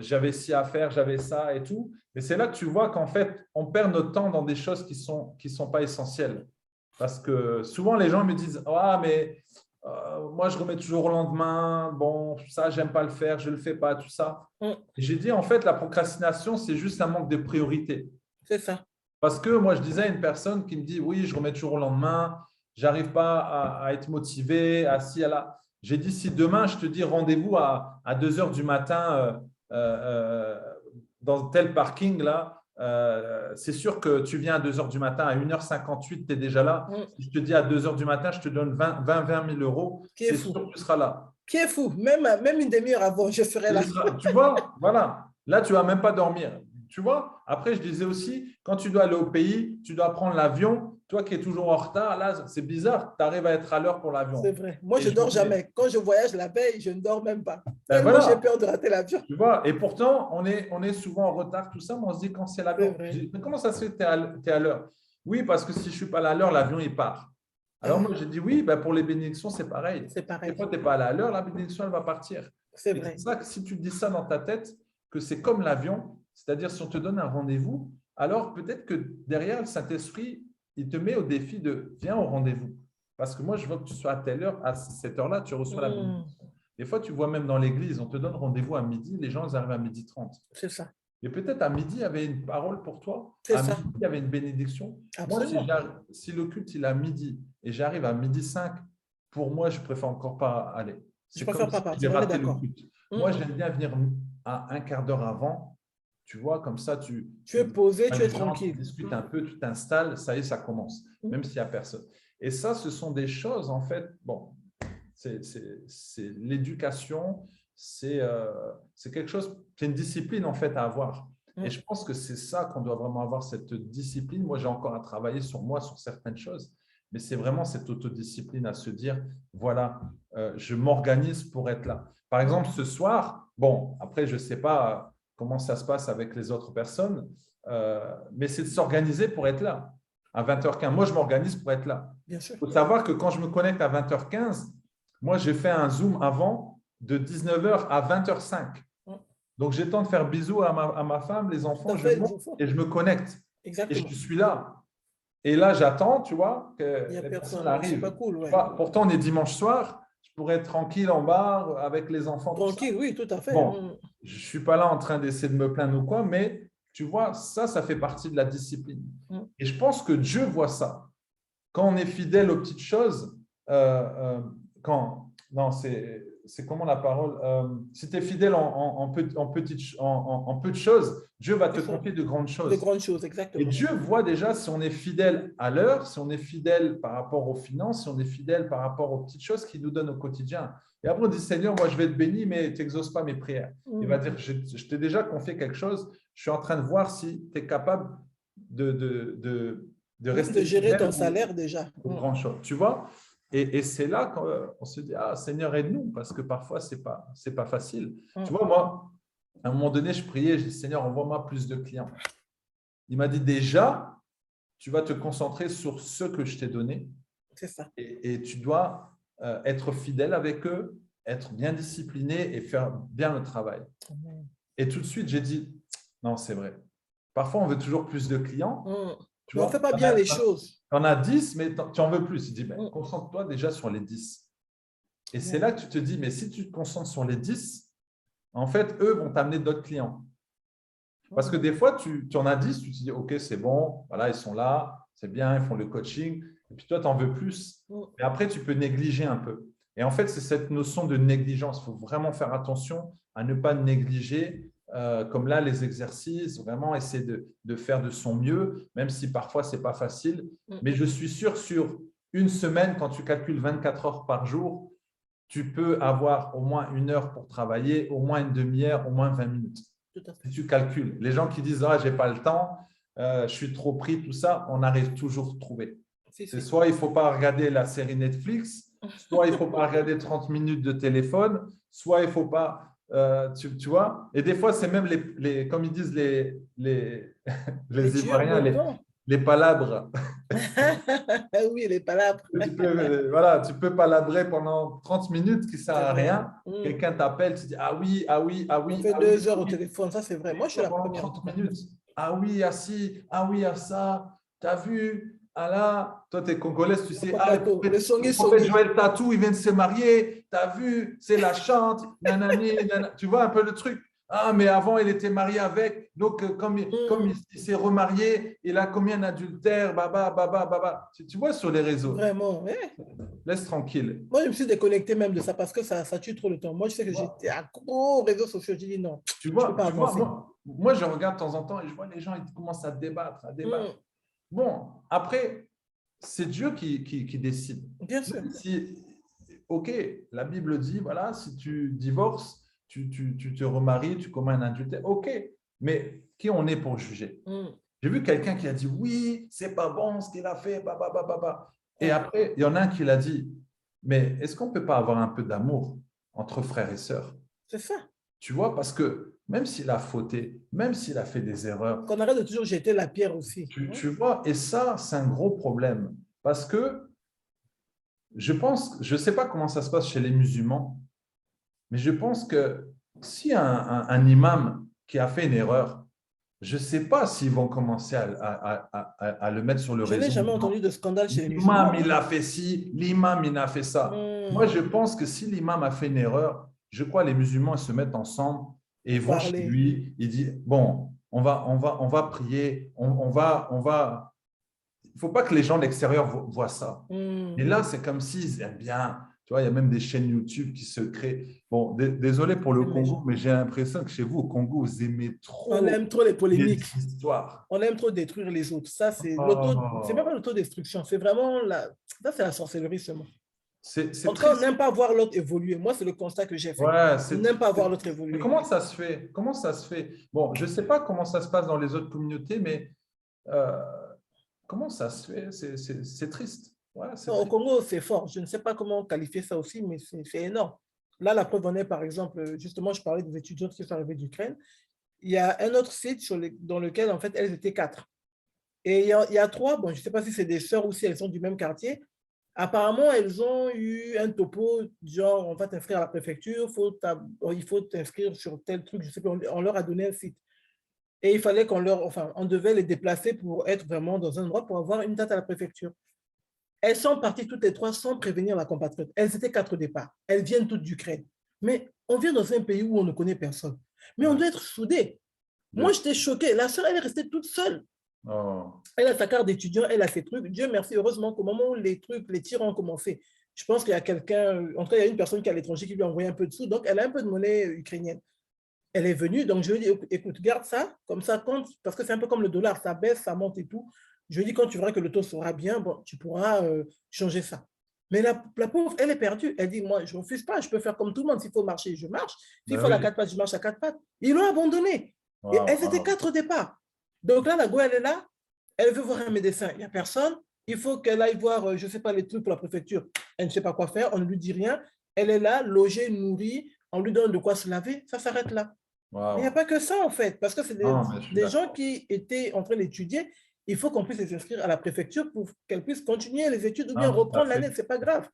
j'avais ci à faire, j'avais ça et tout. Mais c'est là que tu vois qu'en fait, on perd notre temps dans des choses qui sont pas essentielles. Parce que souvent, les gens me disent, ah, mais moi, je remets toujours au lendemain. Bon, ça, j'aime pas le faire, je le fais pas, tout ça. Et j'ai dit, en fait, la procrastination, c'est juste un manque de priorité. C'est ça. Parce que moi, je disais à une personne qui me dit, oui, je remets toujours au lendemain, j'arrive pas à être motivé, à ci, à là. J'ai dit, si demain, je te dis rendez-vous à 2 heures du matin dans tel parking, là, c'est sûr que tu viens à 2 heures du matin, à 1h58, tu es déjà là. Si je te dis à 2 heures du matin, je te donne 20 000 euros, c'est sûr que tu seras là. Qui est fou, même une demi-heure avant, je serai là. Tu vois, voilà. Là, tu ne vas même pas dormir. Tu vois, après, je disais aussi, quand tu dois aller au pays, tu dois prendre l'avion. Toi qui es toujours en retard, là, c'est bizarre. Tu arrives à être à l'heure pour l'avion. C'est vrai. Moi, je ne dors jamais. Quand je voyage la veille, je ne dors même pas. Voilà. J'ai peur de rater l'avion. Tu vois, et pourtant, on est souvent en retard, tout ça, mais on se dit quand c'est l'avion. Mais comment ça se fait que tu es à l'heure? Oui, parce que si je ne suis pas à l'heure, l'avion, il part. Alors, moi, j'ai dit oui, ben pour les bénédictions, c'est pareil. C'est pareil. Des fois, tu n'es pas à l'heure, la bénédiction, elle va partir. C'est vrai. C'est ça que si tu dis ça dans ta tête, que c'est comme l'avion, c'est-à-dire si on te donne un rendez-vous, alors peut-être que derrière, le Saint-Esprit, il te met au défi de viens au rendez-vous. Parce que moi, je veux que tu sois à telle heure, à cette heure-là, tu reçois la bénédiction. Des fois, tu vois même dans l'église, on te donne rendez-vous à midi, les gens ils arrivent à 12h30. C'est ça. Et peut-être à midi, il y avait une parole pour toi. C'est à ça. midi, il y avait une bénédiction. Absolument. Moi, si le culte il est à midi et j'arrive à 12h05, pour moi, je préfère encore pas aller. Je préfère pas partir. J'ai raté le culte. Moi, j'aime bien venir à un quart d'heure avant. Tu vois, comme ça, tu es posé, tu es tranquille. Tu discutes un peu, tu t'installes, ça y est, ça commence, même s'il n'y a personne. Et ça, ce sont des choses, en fait, bon, c'est l'éducation, c'est quelque chose, c'est une discipline, en fait, à avoir. Et je pense que c'est ça qu'on doit vraiment avoir, cette discipline. Moi, j'ai encore à travailler sur moi, sur certaines choses, mais c'est vraiment cette autodiscipline à se dire, voilà, je m'organise pour être là. Par exemple, ce soir, bon, après, je ne sais pas comment ça se passe avec les autres personnes, mais c'est de s'organiser pour être là. À 20h15, moi, je m'organise pour être là. Bien sûr. Il faut savoir que quand je me connecte à 20h15, moi, j'ai fait un Zoom avant de 19h à 20h05. Donc, j'ai le temps de faire bisous à ma femme, les enfants, je monte et je me connecte. Exactement. Et je suis là. Et là, j'attends, tu vois, que les personnes arrivent. C'est pas cool, ouais. Pourtant, on est dimanche soir. Je pourrais être tranquille en bar avec les enfants. Tranquille, oui, tout à fait. Bon, je ne suis pas là en train d'essayer de me plaindre ou quoi, mais tu vois, ça fait partie de la discipline. Et je pense que Dieu voit ça. Quand on est fidèle aux petites choses, c'est comment la parole si tu es fidèle en peu de choses, Dieu va te confier de grandes choses. De grandes choses, exactement. Et Dieu voit déjà si on est fidèle à l'heure, si on est fidèle par rapport aux finances, si on est fidèle par rapport aux petites choses qu'il nous donne au quotidien. Et après, on dit, Seigneur, moi, je vais être béni, mais tu n'exauces pas mes prières. Il va dire, je t'ai déjà confié quelque chose, je suis en train de voir si tu es capable de rester de gérer ton salaire déjà. Grand chose, tu vois. Et c'est là qu'on se dit, ah, Seigneur, aide-nous, parce que parfois, ce n'est pas facile. Tu vois, moi, à un moment donné, je priais, je dis, Seigneur, envoie-moi plus de clients. Il m'a dit, déjà, tu vas te concentrer sur ce que je t'ai donné. C'est ça. Et tu dois être fidèle avec eux, être bien discipliné et faire bien le travail. Et tout de suite, j'ai dit, non, c'est vrai. Parfois, on veut toujours plus de clients. Tu Mais on ne vois, fait pas bien les choses. tu en as 10, mais tu en veux plus. Il dit, ben, concentre-toi déjà sur les 10. Et c'est là que tu te dis, mais si tu te concentres sur les 10, en fait, eux vont t'amener d'autres clients. Parce que des fois, tu en as 10, tu te dis, OK, c'est bon, voilà, ils sont là, c'est bien, ils font le coaching. Et puis toi, tu en veux plus. Et après, tu peux négliger un peu. Et en fait, c'est cette notion de négligence. Il faut vraiment faire attention à ne pas négliger, comme là, les exercices, vraiment essayer de faire de son mieux, même si parfois, ce n'est pas facile. Mais je suis sûr, sur une semaine, quand tu calcules 24 heures par jour, tu peux avoir au moins 1 heure pour travailler, au moins une demi-heure, au moins 20 minutes. Si tu calcules. Les gens qui disent « Ah, je n'ai pas le temps, je suis trop pris », tout ça, on arrive toujours à trouver. C'est soit il ne faut pas regarder la série Netflix, soit il ne faut pas regarder 30 minutes de téléphone, soit il ne faut pas… tu vois. Et des fois, c'est même, comme ils disent les Ivoiriens, les palabres. Oui, les palabres. Tu peux palabrer pendant 30 minutes qui ne sert à rien. Quelqu'un t'appelle, tu dis ah oui, ah oui, ah oui. On fait 2 heures au téléphone, ça c'est vrai. Moi, je suis la première. 30 minutes. Ah oui, ah si, ah oui, ah ça. Tu as vu, ah là. Toi, tu es congolaise, tu sais. Ah, le prophète Joël Tatou, il vient de se marier. Tu as vu, c'est la chante. Nanani, nanana. Tu vois un peu le truc. Ah, mais avant, il était marié avec. Donc, comme il s'est remarié, il a commis un adultère, baba, baba, baba. Tu vois sur les réseaux. Vraiment, oui. Laisse tranquille. Moi, je me suis déconnecté même de ça parce que ça tue trop le temps. Moi, je sais que j'étais accro aux réseaux sociaux. Je dis non. Tu vois, moi, je regarde de temps en temps et je vois les gens, ils commencent à débattre, Bon, après, c'est Dieu qui décide. Bien sûr. OK, la Bible dit, voilà, si tu divorces, tu te remaries, tu commets un adultère, OK, mais qui on est pour juger? J'ai vu quelqu'un qui a dit, oui, c'est pas bon ce qu'il a fait, Et après, il y en a un qui l'a dit, mais est-ce qu'on ne peut pas avoir un peu d'amour entre frères et sœurs? C'est ça. Tu vois, parce que même s'il a fauté, même s'il a fait des erreurs… Qu'on arrête de toujours jeter la pierre aussi. Tu vois, et ça, c'est un gros problème. Parce que je ne sais pas comment ça se passe chez les musulmans, mais je pense que si un imam qui a fait une erreur, je ne sais pas s'ils vont commencer à le mettre sur le réseau. Je n'ai jamais entendu de scandale chez les musulmans. L'imam, il a fait ci, l'imam, il a fait ça. Moi, je pense que si l'imam a fait une erreur, je crois que les musulmans ils se mettent ensemble et ils vont chez lui. Ils disent, bon, on va prier, on va… Il ne faut pas que les gens de l'extérieur voient ça. Et là, c'est comme s'ils aiment bien… Tu vois, il y a même des chaînes YouTube qui se créent. Bon, désolé pour le Congo, mais j'ai l'impression que chez vous, au Congo, vous aimez trop… On aime trop les polémiques. Les histoires. On aime trop détruire les autres. Ça, c'est c'est même pas l'autodestruction. C'est vraiment ça, c'est la sorcellerie seulement. En tout cas, on n'aime pas voir l'autre évoluer. Moi, c'est le constat que j'ai fait. On n'aime pas voir l'autre évoluer. Mais comment ça se fait? Comment ça se fait? Bon, je ne sais pas comment ça se passe dans les autres communautés, mais comment ça se fait? C'est triste. Ouais, au Congo, c'est fort. Je ne sais pas comment qualifier ça aussi, mais c'est énorme. Là, la preuve en est, par exemple, justement, je parlais des étudiantes qui sont arrivées d'Ukraine. Il y a un autre site dans lequel, en fait, elles étaient 4. Et il y a 3, bon, je ne sais pas si c'est des sœurs ou si elles sont du même quartier. Apparemment, elles ont eu un topo, genre, on va t'inscrire à la préfecture, il faut t'inscrire sur tel truc, je sais pas, on leur a donné un site. Et il fallait on devait les déplacer pour être vraiment dans un endroit pour avoir une date à la préfecture. Elles sont parties toutes les 3 sans prévenir la compatriote. Elles étaient 4 au départ. Elles viennent toutes d'Ukraine. Mais on vient dans un pays où on ne connaît personne. Mais on doit être soudés. Moi, j'étais choquée. La sœur, elle est restée toute seule. Elle a sa carte d'étudiant, elle a ses trucs. Dieu merci, heureusement, qu'au moment où les tirs ont commencé, je pense qu'il y a quelqu'un, en tout cas, il y a une personne qui est à l'étranger qui lui a envoyé un peu de sous. Donc, elle a un peu de monnaie ukrainienne. Elle est venue, donc je lui ai dit, écoute, garde ça, comme ça, parce que c'est un peu comme le dollar, ça baisse, ça monte et tout. Je lui ai dit, quand tu verras que le taux sera bien, bon, tu pourras changer ça. Mais la pauvre, elle est perdue. Elle dit, moi, je ne refuse pas, je peux faire comme tout le monde. S'il faut marcher, je marche. S'il faut la 4 pattes, je marche à 4 pattes. Ils l'ont abandonnée. Et elles étaient 4 au départ. Donc là, la go, elle est là. Elle veut voir un médecin. Il n'y a personne. Il faut qu'elle aille voir, je ne sais pas, les trucs pour la préfecture. Elle ne sait pas quoi faire. On ne lui dit rien. Elle est là, logée, nourrie. On lui donne de quoi se laver. Ça s'arrête là. Il n'y a pas que ça, en fait. Parce que c'est des gens qui étaient en train d'étudier. Il faut qu'on puisse les inscrire à la préfecture pour qu'elles puissent continuer les études ou bien reprendre l'année. Ce n'est pas grave.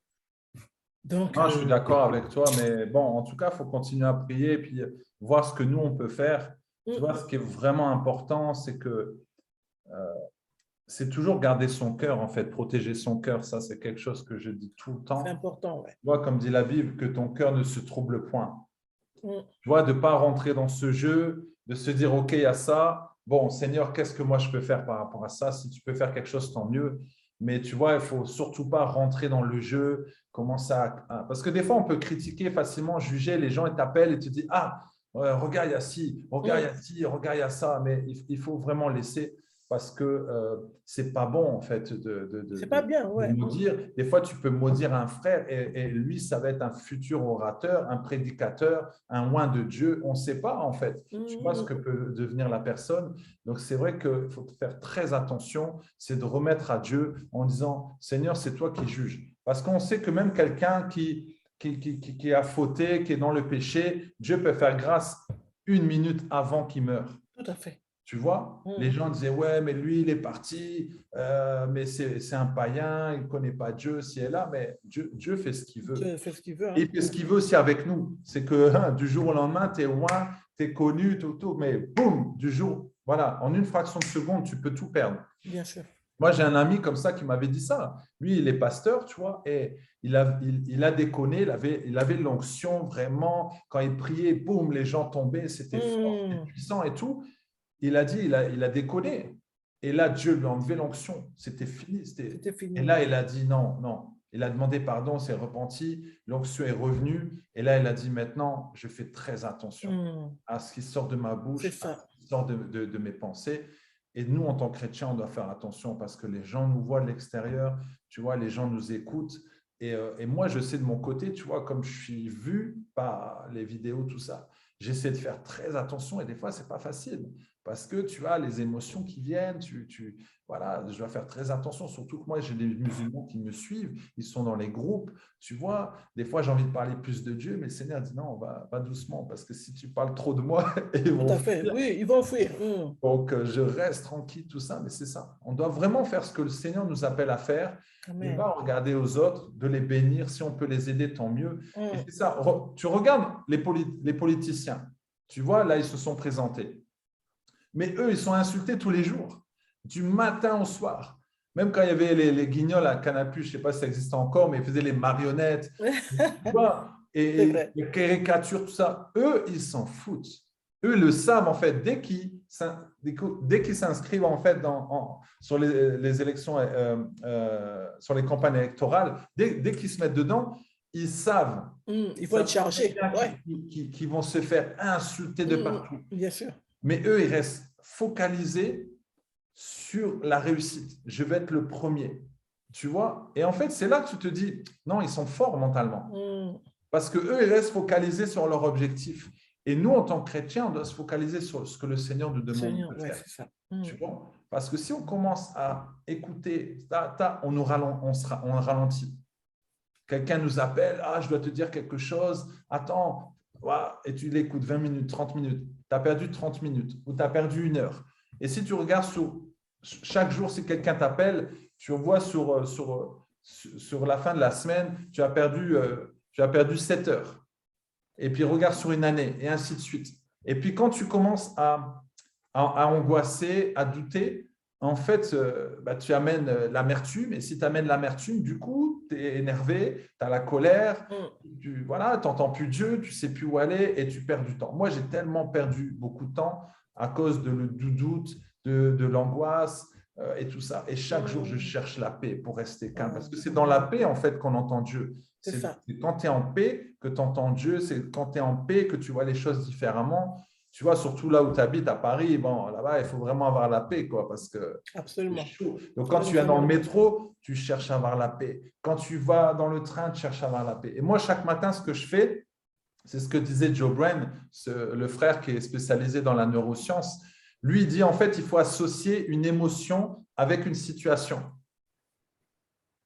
Donc, je suis d'accord avec toi, mais bon, en tout cas, il faut continuer à prier et puis voir ce que nous, on peut faire. Tu vois, ce qui est vraiment important, c'est que c'est toujours garder son cœur, en fait, protéger son cœur. Ça, c'est quelque chose que je dis tout le temps. C'est important, ouais. Tu vois, comme dit la Bible, que ton cœur ne se trouble point. Mm. Tu vois, de ne pas rentrer dans ce jeu, de se dire, OK, il y a ça. Bon, Seigneur, qu'est-ce que moi je peux faire par rapport à ça? Si tu peux faire quelque chose, tant mieux. Mais tu vois, il ne faut surtout pas rentrer dans le jeu, commencer Parce que des fois, on peut critiquer facilement, juger, les gens ils t'appellent et te disent, ah, regarde, il y a ci, regarde, il y a ci, regarde, il y a ça. Mais il faut vraiment laisser parce que ce n'est pas bon, en fait, C'est pas bien, ouais. de maudire. Des fois, tu peux maudire un frère et lui, ça va être un futur orateur, un prédicateur, un oint de Dieu. On ne sait pas, en fait. Tu vois ce que peut devenir la personne. Donc, c'est vrai qu'il faut faire très attention, c'est de remettre à Dieu en disant, Seigneur, c'est toi qui juges. Parce qu'on sait que même quelqu'un qui a fauté, qui est dans le péché, Dieu peut faire grâce 1 minute avant qu'il meure. Tout à fait. Tu vois, les gens disaient, ouais, mais lui, il est parti, mais c'est un païen, il ne connaît pas Dieu, si elle est là, mais Dieu fait ce qu'il veut. Dieu fait ce qu'il veut. Hein. Et il fait ce qu'il veut aussi avec nous. C'est que du jour au lendemain, tu es loin, tu es connu, tout, mais boum, du jour, voilà, en une fraction de seconde, tu peux tout perdre. Bien sûr. Moi, j'ai un ami comme ça qui m'avait dit ça. Lui, il est pasteur, tu vois, et il a déconné, il avait l'onction vraiment. Quand il priait, boum, les gens tombaient, c'était fort, c'était puissant et tout. Il a dit, il a déconné. Et là, Dieu lui a enlevé l'onction. C'était fini. C'était fini. Et là, il a dit non, non. Il a demandé pardon, s'est repenti. L'onction est revenue. Et là, il a dit maintenant, je fais très attention à ce qui sort de ma bouche, à ce qui sort de mes pensées. Et nous, en tant que chrétiens, on doit faire attention parce que les gens nous voient de l'extérieur. Tu vois, les gens nous écoutent. Et moi, je sais de mon côté, tu vois, comme je suis vu par les vidéos, tout ça, j'essaie de faire très attention et des fois, ce n'est pas facile parce que tu as les émotions qui viennent, voilà, je dois faire très attention, surtout que moi, j'ai des musulmans qui me suivent, ils sont dans les groupes, tu vois, des fois, j'ai envie de parler plus de Dieu, mais le Seigneur dit non, va doucement parce que si tu parles trop de moi, ils vont fuir. Oui, ils vont fuir. Donc, je reste tranquille, tout ça, mais c'est ça. On doit vraiment faire ce que le Seigneur nous appelle à faire. Amen. Ne pas regarder aux autres, de les bénir. Si on peut les aider, tant mieux. Et c'est ça. Tu regardes les politiciens. Tu vois, là, ils se sont présentés. Mais eux, ils sont insultés tous les jours, du matin au soir. Même quand il y avait les guignols à Canal+, je ne sais pas si ça existe encore, mais ils faisaient les marionnettes. Tu vois, et les caricatures, tout ça. Eux, ils s'en foutent. Eux le savent, en fait, dès qu'ils s'inscrivent en fait, sur les élections, sur les campagnes électorales, dès qu'ils se mettent dedans, ils savent. Il faut être chargé. Qui vont se faire insulter de partout. Bien sûr. Mais eux, ils restent focalisés sur la réussite. Je vais être le premier. Tu vois? Et en fait, c'est là que tu te dis, non, ils sont forts mentalement. Parce qu'eux, ils restent focalisés sur leur objectif. Et nous, en tant que chrétiens, on doit se focaliser sur ce que le Seigneur nous demande de faire. Ça. Tu vois? Parce que si on commence à écouter, on ralentit. Quelqu'un nous appelle, je dois te dire quelque chose, attends, et tu l'écoutes 20 minutes, 30 minutes. Tu as perdu 30 minutes ou tu as perdu 1 heure. Et si tu regardes chaque jour, si quelqu'un t'appelle, tu vois sur la fin de la semaine, tu as perdu 7 heures. Et puis, regarde sur une année, et ainsi de suite. Et puis, quand tu commences à angoisser, à douter, en fait, tu amènes l'amertume. Et si tu amènes l'amertume, du coup, tu es énervé, tu as la colère, tu n'entends plus Dieu, tu ne sais plus où aller et tu perds du temps. Moi, j'ai tellement perdu beaucoup de temps à cause du doute, de l'angoisse et tout ça. Et chaque jour, je cherche la paix pour rester calme. Parce que c'est dans la paix, en fait, qu'on entend Dieu. C'est quand tu es en paix que tu entends Dieu. C'est quand tu es en paix que tu vois les choses différemment. Tu vois, surtout là où tu habites, à Paris, là-bas, il faut vraiment avoir la paix, quoi, parce que absolument. C'est chaud. Donc, quand tu es dans le métro, tu cherches à avoir la paix. Quand tu vas dans le train, tu cherches à avoir la paix. Et moi, chaque matin, ce que je fais, c'est ce que disait Joe Brain, le frère qui est spécialisé dans la neuroscience. Lui, il dit, en fait, il faut associer une émotion avec une situation.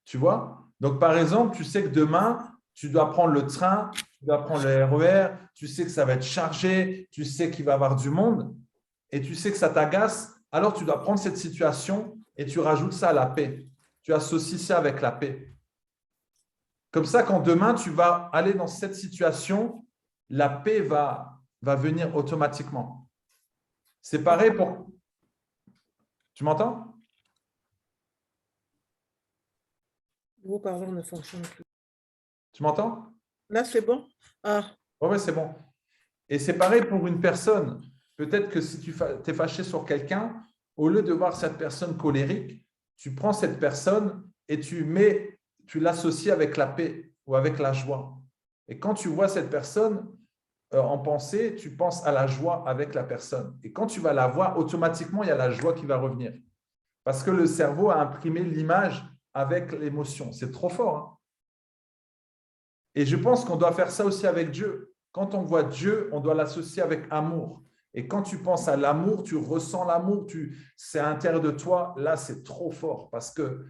Tu vois? Donc, par exemple, tu sais que demain, tu dois prendre le train, tu dois prendre le RER, tu sais que ça va être chargé, tu sais qu'il va y avoir du monde et tu sais que ça t'agace. Alors, tu dois prendre cette situation et tu rajoutes ça à la paix. Tu associes ça avec la paix. Comme ça, quand demain, tu vas aller dans cette situation, la paix va venir automatiquement. C'est pareil pour… Tu m'entends? Vos parlons ne fonctionnent plus. Tu m'entends? Là, c'est bon? Ah, Oui, c'est bon. Et c'est pareil pour une personne. Peut-être que si tu es fâché sur quelqu'un, au lieu de voir cette personne colérique, tu prends cette personne et tu l'associes avec la paix ou avec la joie. Et quand tu vois cette personne en pensée, tu penses à la joie avec la personne. Et quand tu vas la voir, automatiquement, il y a la joie qui va revenir. Parce que le cerveau a imprimé l'image avec l'émotion. C'est trop fort. Hein? Et je pense qu'on doit faire ça aussi avec Dieu. Quand on voit Dieu, on doit l'associer avec amour. Et quand tu penses à l'amour, tu ressens l'amour, c'est à l'intérieur de toi. Là, c'est trop fort parce que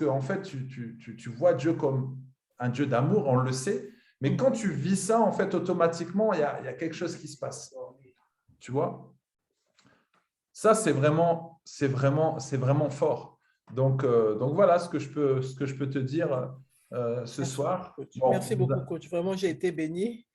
en fait, tu vois Dieu comme un Dieu d'amour, on le sait. Mais quand tu vis ça, en fait, automatiquement, il y a quelque chose qui se passe. Tu vois? Ça, c'est vraiment fort. Donc voilà ce que je peux te dire ce soir. Bon, merci beaucoup, coach. Vraiment, j'ai été béni.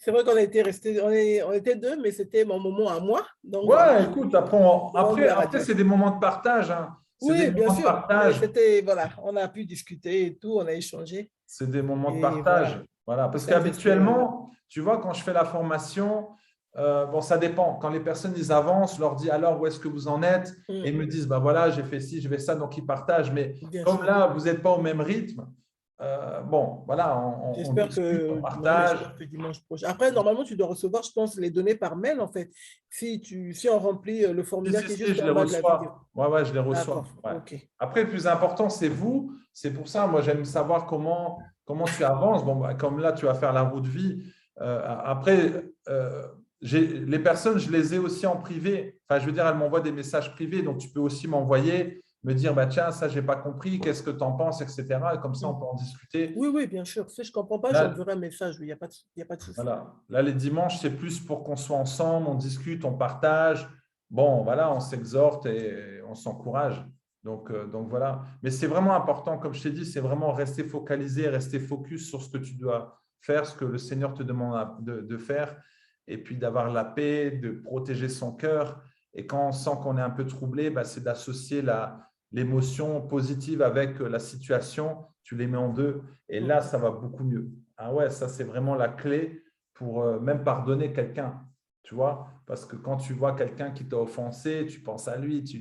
C'est vrai qu'on était restés, on était deux, mais c'était mon moment à moi. Donc, ouais, voilà. écoute, après c'est des moments de partage. Hein. C'est des Oui, bien moments de sûr. Mais partage. c'était, voilà, on a pu discuter et tout, on a échangé. C'est des moments de Et partage. Voilà. Parce Saint-Esprit, voilà. qu'habituellement, tu vois, quand je fais la formation, bon, ça dépend. Quand les personnes ils avancent, je leur dis alors où est-ce que vous en êtes? Et ils me disent, bah voilà, j'ai fait ci, j'ai fait ça, donc ils partagent. Mais Bien comme sûr. là, vous n'êtes pas au même rythme, bon, voilà, on J'espère discute, on que, partage. j'espère que dimanche prochain. Après, normalement, tu dois recevoir, je pense, les données par mail, en fait. Si on remplit le formulaire qui est juste Je les en bas de la vidéo. reçois. Ouais, je les reçois. D'accord, Ouais. ok. Après, le plus important, c'est vous. C'est pour ça, moi, j'aime savoir comment tu avances. Bon, bah, comme là, tu vas faire la roue de vie. Après, les personnes, je les ai aussi en privé. Enfin, je veux dire, elles m'envoient des messages privés. Donc, tu peux aussi m'envoyer, me dire, bah, tiens, ça, je n'ai pas compris. Qu'est-ce que tu en penses, etc. Et comme ça, on peut en discuter. Oui, oui, bien sûr. Si je ne comprends pas, Là, j'enverrai un message. Il n'y a pas de souci. voilà. Là, les dimanches, c'est plus pour qu'on soit ensemble, on discute, on partage. Bon, voilà, on s'exhorte et on s'encourage. Donc voilà. Mais c'est vraiment important, comme je t'ai dit, c'est vraiment rester focalisé, rester focus sur ce que tu dois faire, ce que le Seigneur te demande de faire, et puis d'avoir la paix, de protéger son cœur. Et quand on sent qu'on est un peu troublé, bah, c'est d'associer l'émotion positive avec la situation. Tu les mets en deux, et là, ça va beaucoup mieux. Ah ouais, ça, c'est vraiment la clé pour même pardonner quelqu'un, tu vois. Parce que quand tu vois quelqu'un qui t'a offensé, tu penses à lui, tu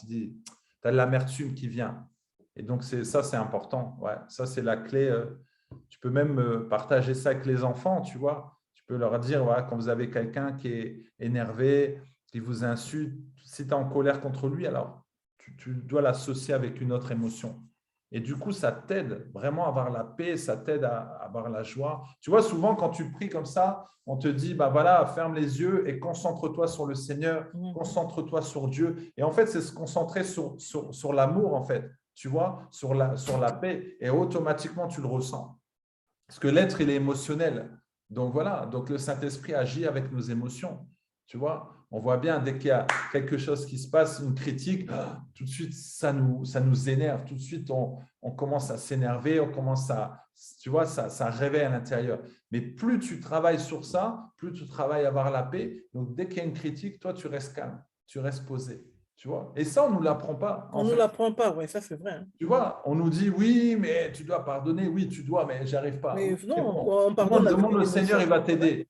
dis, tu as de l'amertume qui vient. Et donc, ça, c'est important. Ouais, ça, c'est la clé. Tu peux même partager ça avec les enfants, tu vois. Tu peux leur dire, voilà, quand vous avez quelqu'un qui est énervé, qui vous insulte, si tu es en colère contre lui, alors tu dois l'associer avec une autre émotion. Et du coup, ça t'aide vraiment à avoir la paix, ça t'aide à avoir la joie. Tu vois, souvent, quand tu pries comme ça, on te dit, bah voilà, ferme les yeux et concentre-toi sur le Seigneur, concentre-toi sur Dieu. Et en fait, c'est se concentrer sur l'amour, en fait, tu vois, sur la paix. Et automatiquement, tu le ressens. Parce que l'être, il est émotionnel. Donc voilà, donc le Saint-Esprit agit avec nos émotions. Tu vois, on voit bien, dès qu'il y a quelque chose qui se passe, une critique, tout de suite, ça nous énerve. Tout de suite, on commence à s'énerver, on commence tu vois, ça réveille à l'intérieur. Mais plus tu travailles sur ça, plus tu travailles à avoir la paix. Donc, dès qu'il y a une critique, toi, tu restes calme, tu restes posé. Tu vois, et ça, on ne nous l'apprend pas. On ne nous l'apprend pas, oui, ça c'est vrai. Hein. Tu vois, on nous dit, oui, mais tu dois pardonner. Oui, tu dois, mais j'arrive pas. Mais non, bon. on pardonne avec Demande une au Seigneur, il va t'aider.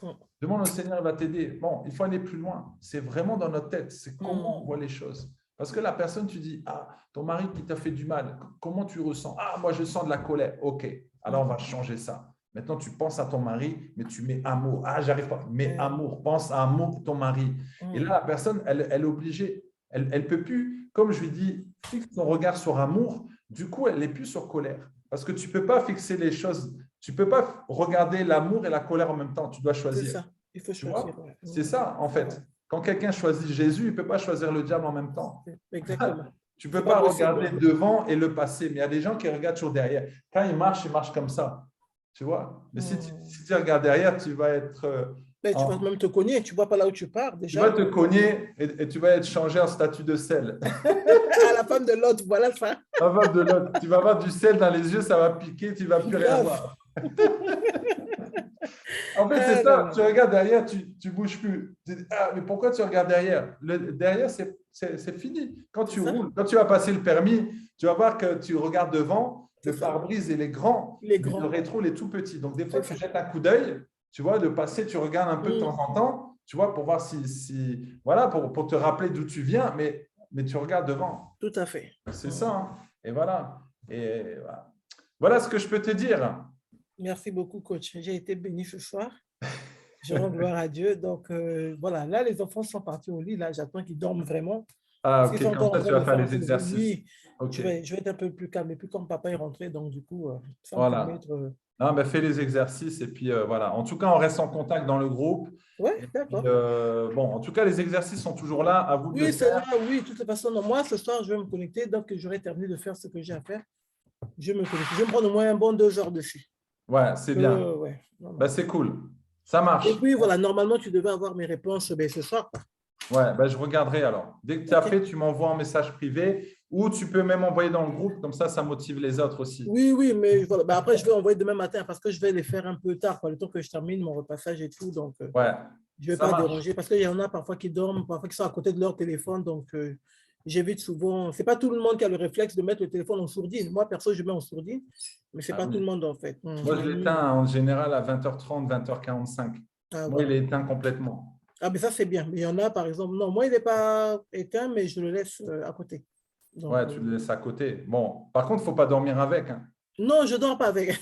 Hum. Demande au Seigneur, il va t'aider. Bon, il faut aller plus loin. C'est vraiment dans notre tête. C'est comment on voit les choses. Parce que la personne, tu dis, ah, ton mari qui t'a fait du mal, comment tu ressens? Ah, moi, je sens de la colère. OK, alors on va changer ça. Maintenant, tu penses à ton mari, mais tu mets amour. Ah, j'arrive pas. Mets amour. Pense à amour pour ton mari. Et là, la personne, elle est obligée. Elle ne peut plus, comme je lui dis, fixe ton regard sur amour. Du coup, elle n'est plus sur colère. Parce que tu ne peux pas fixer les choses. Tu ne peux pas regarder l'amour et la colère en même temps. Tu dois choisir. C'est ça. Il faut choisir. Ouais. C'est ça, en fait. Quand quelqu'un choisit Jésus, il ne peut pas choisir le diable en même temps. Exactement. Tu ne peux pas regarder devant et le passé. Mais il y a des gens qui regardent toujours derrière. Quand ils marchent comme ça. Tu vois. Mais si tu regardes derrière, tu vas être… tu vas même te cogner. Tu ne vois pas là où tu pars déjà. Tu vas te cogner et tu vas être changé en statut de sel. À la femme de l'autre, voilà ça. La femme de l'autre. Tu vas avoir du sel dans les yeux, ça va piquer, tu ne vas plus rien voir. En fait, c'est ça. Tu regardes derrière, tu ne bouges plus. Tu dis, ah, mais pourquoi tu regardes derrière? Derrière, c'est fini. Quand tu roules, quand tu vas passer le permis, tu vas voir que tu regardes devant Le pare-brise, il est grand, Il est mais grand. le rétro, il est tout petit. Donc, des fois, C'est tu ça. jettes un coup d'œil, tu vois, de passer, tu regardes un peu de temps en temps, tu vois, pour voir voilà, pour te rappeler d'où tu viens, mais tu regardes devant. Tout à fait. C'est ça. Hein. Et voilà. Et voilà. Voilà ce que je peux te dire. Merci beaucoup, coach. J'ai été béni ce soir. Je rends gloire à Dieu. Donc, voilà, là, les enfants sont partis au lit. Là, j'attends qu'ils dorment vraiment. Ah, Parce ok, qu'ils sont comme encore en ça, tu train vas de faire faire les exercices. Oui, Ok, je vais être un peu plus calme. Et puis, comme papa est rentré, donc du coup, ça me voilà. permettre… Non, ben, fais les exercices et puis voilà. En tout cas, on reste en contact dans le groupe. Oui, Et puis, d'accord. bon, en tout cas, les exercices sont toujours là. À vous de Oui, le c'est là, faire. oui. De toute façon, non, moi, ce soir, je vais me connecter. Donc, j'aurai terminé de faire ce que j'ai à faire. Je vais me connecter. Je vais me prendre au moins un bon 2 heures dessus. Ouais, c'est bien. Ouais. Non, non. Ben, c'est cool. Ça marche. Et puis, voilà, normalement, tu devais avoir mes réponses ce soir. Ouais, ben, je regarderai alors. Dès que tu as Ok. fait, tu m'envoies un message privé ou tu peux même envoyer dans le groupe. Comme ça motive les autres aussi. Oui, mais voilà. Ben, après, je vais envoyer demain matin parce que je vais les faire un peu tard, quoi, le temps que je termine mon repassage et tout. Donc, Ouais, je ne vais ça pas marche. déranger parce qu'il y en a parfois qui dorment, parfois qui sont à côté de leur téléphone. Donc, j'évite souvent. Ce n'est pas tout le monde qui a le réflexe de mettre le téléphone en sourdine. Moi, perso, je mets en sourdine, mais ce n'est Ah pas tout oui. le monde en fait. Moi, je l'éteins en général à 20h30, 20h45. Ah, Moi, il voilà. est éteint complètement. Ah, mais ça, c'est bien. Mais il y en a, par exemple, non, moi, il n'est pas éteint, mais je le laisse à côté. Donc, Ouais, tu le laisses à côté. Bon, par contre, il ne faut pas dormir avec. Hein. non, je ne dors pas avec.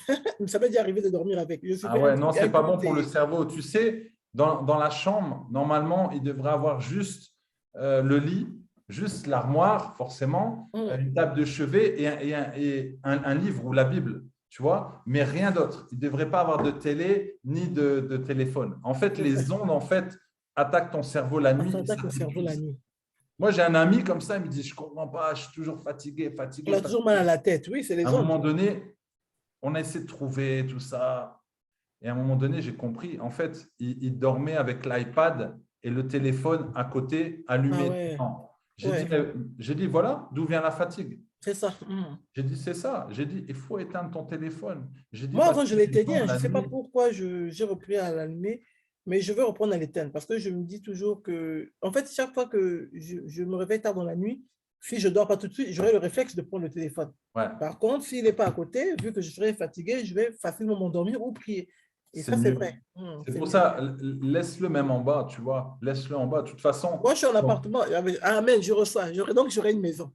Ça m'est déjà arrivé de dormir avec. Je suis Ah ouais, non, un c'est pas bon culte pour le et… cerveau. Tu sais, dans la chambre, normalement, il devrait avoir juste le lit, juste l'armoire, forcément, une table de chevet et un livre ou la Bible, tu vois, mais rien d'autre. Il ne devrait pas avoir de télé ni de téléphone. En fait, C'est les vrai. ondes, en fait, attaquent ton cerveau la nuit Ça et ça attaque le cerveau la t'épuise. nuit. Moi, j'ai un ami comme ça, il me dit, je ne comprends pas, je suis toujours fatigué. On a toujours mal à la tête. Oui, c'est À les un moment ondes. donné, on a essayé de trouver tout ça. Et à un moment donné, j'ai compris, en fait, il dormait avec l'iPad et le téléphone à côté, Ah allumé. ouais, Non. ouais, J'ai dit, voilà, d'où vient la fatigue. c'est ça. J'ai dit, c'est ça. J'ai dit, il faut éteindre ton téléphone. J'ai dit, Moi, parce avant, je que l'étais les dit, ondes, je ne la sais pas nuit, pourquoi j'ai repris à l'allumer, mais je vais reprendre à l'éteindre parce que je me dis toujours que, en fait, chaque fois que je me réveille tard dans la nuit, si je ne dors pas tout de suite, j'aurai le réflexe de prendre le téléphone. ouais, Par contre, s'il n'est pas à côté, vu que je serai fatigué, je vais facilement m'endormir ou prier. Et c'est ça, c'est mieux. vrai. C'est C'est pour mieux. ça, laisse-le même en bas, tu vois. Laisse-le en bas. De toute façon, Moi, je suis en bon, appartement. Amen, je reçois. Donc, j'aurai une maison.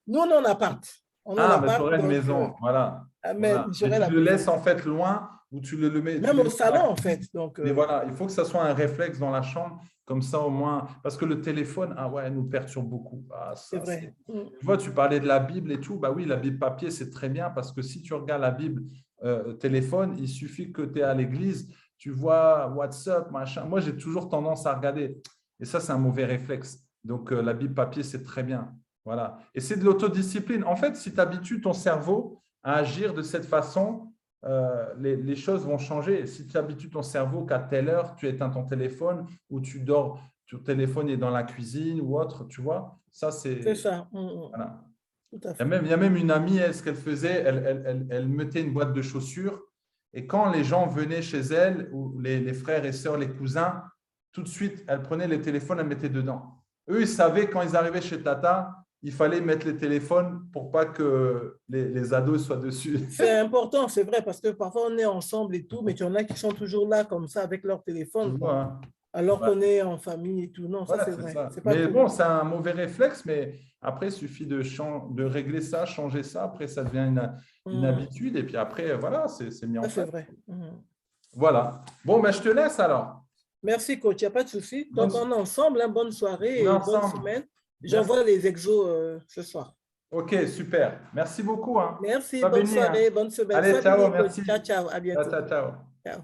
Nous, on est en appart. On est en ah, mais tu appart, aurais une donc, maison. Voilà. amen, Voilà. Mais j'aurai tu la le maison. laisses en fait loin ou tu le mets, tu Même le au mets dans la salon, en cuisine. fait. Donc, Mais voilà, il faut que ça soit un réflexe dans la chambre, comme ça au moins. Parce que le téléphone, ah ouais, nous perturbe beaucoup. Ah, c'est ça, vrai. tu vois, tu parlais de la Bible et tout. Bah oui, la Bible papier, c'est très bien parce que si tu regardes la Bible téléphone, il suffit que tu es à l'église, tu vois WhatsApp, machin. Moi, j'ai toujours tendance à regarder. Et ça, c'est un mauvais réflexe. Donc, la Bible papier, c'est très bien. Voilà. Et c'est de l'autodiscipline. En fait, si tu habitues ton cerveau à agir de cette façon, les choses vont changer. Si tu habitues ton cerveau qu'à telle heure, tu éteins ton téléphone ou tu dors, ton téléphone est dans la cuisine ou autre, tu vois, ça, C'est c'est… ça. Voilà. Tout à Il y a fait. il y a même une amie, ce qu'elle faisait, elle mettait une boîte de chaussures et quand les gens venaient chez elle, ou les frères et sœurs, les cousins, tout de suite, elle prenait les téléphones, elle mettait dedans. Eux, ils savaient quand ils arrivaient chez Tata, il fallait mettre les téléphones pour pas que les ados soient dessus. C'est important, c'est vrai, parce que parfois on est ensemble et tout, mais il y en a qui sont toujours là comme ça avec leur Tu téléphone, vois, quoi. hein. Alors Ouais. qu'on est en famille et tout. Non, ça Voilà, c'est c'est vrai. ça. C'est pas Mais cool. bon, c'est un mauvais réflexe, mais après, il suffit de régler ça, changer ça. Après, ça devient une habitude. Et puis après, voilà, c'est mis en Ça c'est place. vrai. Voilà. Bon, ben, je te laisse alors. Merci, coach. Il n'y a pas de souci. Bonne, Donc, on est ensemble. Bonne soirée on est et bonne ensemble. semaine. Merci. J'envoie les exos ce soir. OK, super. Merci beaucoup. Hein. Merci. Sois Bonne béni. Hein. soirée. Bonne semaine. Allez, Sois ciao, béni, coach. merci. Ciao, ciao. À Ciao, bientôt. ciao, ciao. Ciao.